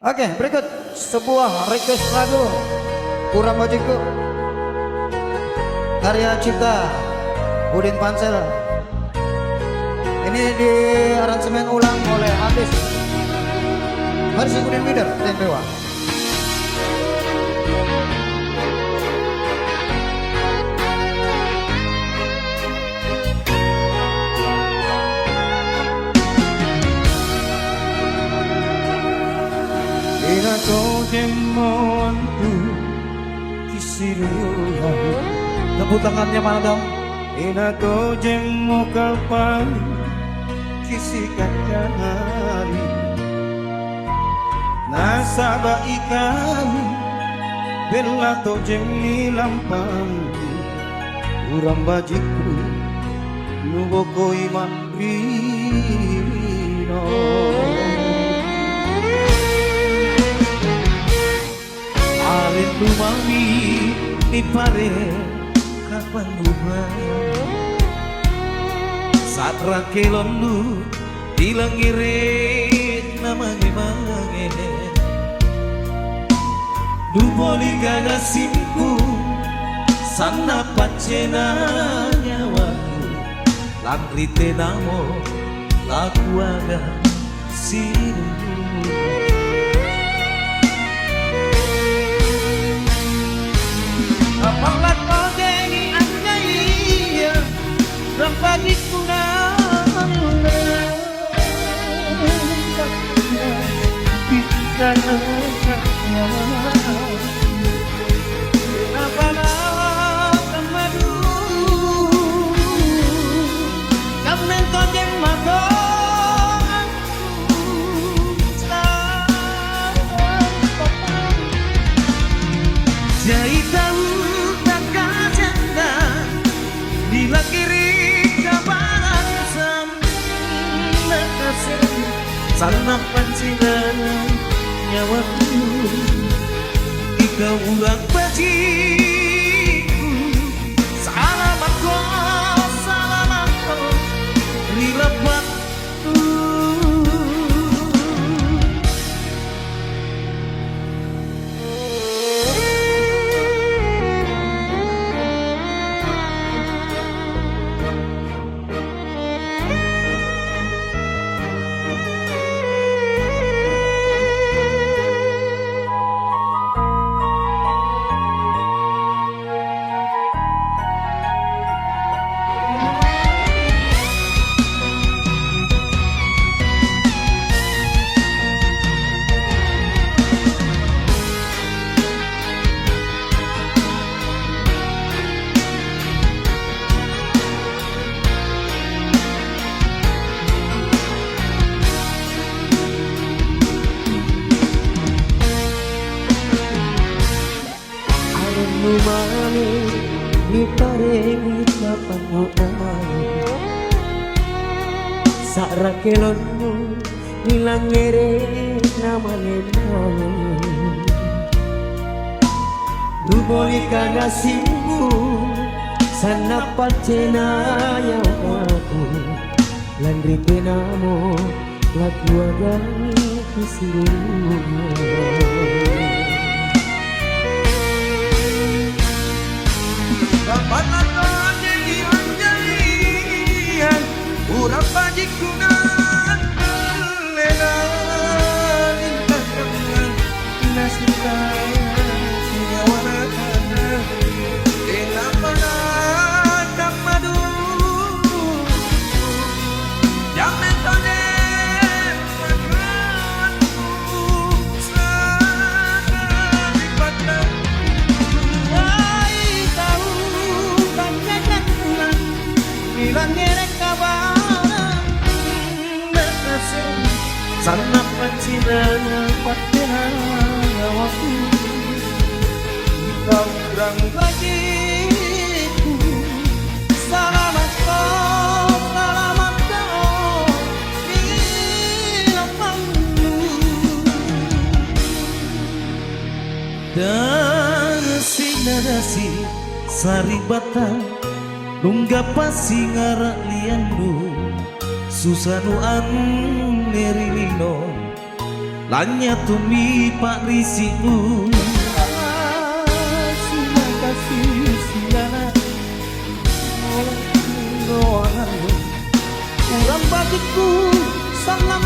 Oke, berikut sebuah request lagu Kurang Bajiku karya cipta Udin Pansel. Ini di aransemen ulang oleh artis versi Udin Wider Tempewa. Era kojemonku kisiruhan. Tepuk tangannya mana dong? Ina kojemo kalpan kisikan jari. Nasaba ikan bella tojem ni lampang. Urang bajiku nuboko iman rino. Alindu mami ni pare kapan bulan saat rakelondu hilang irit namanya mange duboli gaga simpu sana pacena nyawaku langrite namo laku aga siru. Apalah kau jadi anjay, rampagi kunang bisa nakaknya. Apalah kamadu, kamu kau jadi mata. Jadi tahu tak kacanda bila kiri kabaran sama kasih sana panciran nyawaku ika ulang bajiku salamat kau lila waktu. Lumane ni parengi kapanguan sak rakelonmu nilang ngere namane mau duboli kana simbu sana pacena yawaku landri penamo laku agami kisiru. Kapan kau jadi anjalian urang bajiku nan lena lintah dengan nasita nyawana kana ena mana tak madu jangan tone makanku sana dipatah. Bilang ngerek kabar sana panciranya pakehan waktu kau kurang bajiku salamat kau bila pandu dan sinarasi saribatan nungga pasi ngarak liandu susanu an nerilino Lanya tumi pak risiku Sina kasih siana Orang bagiku sangat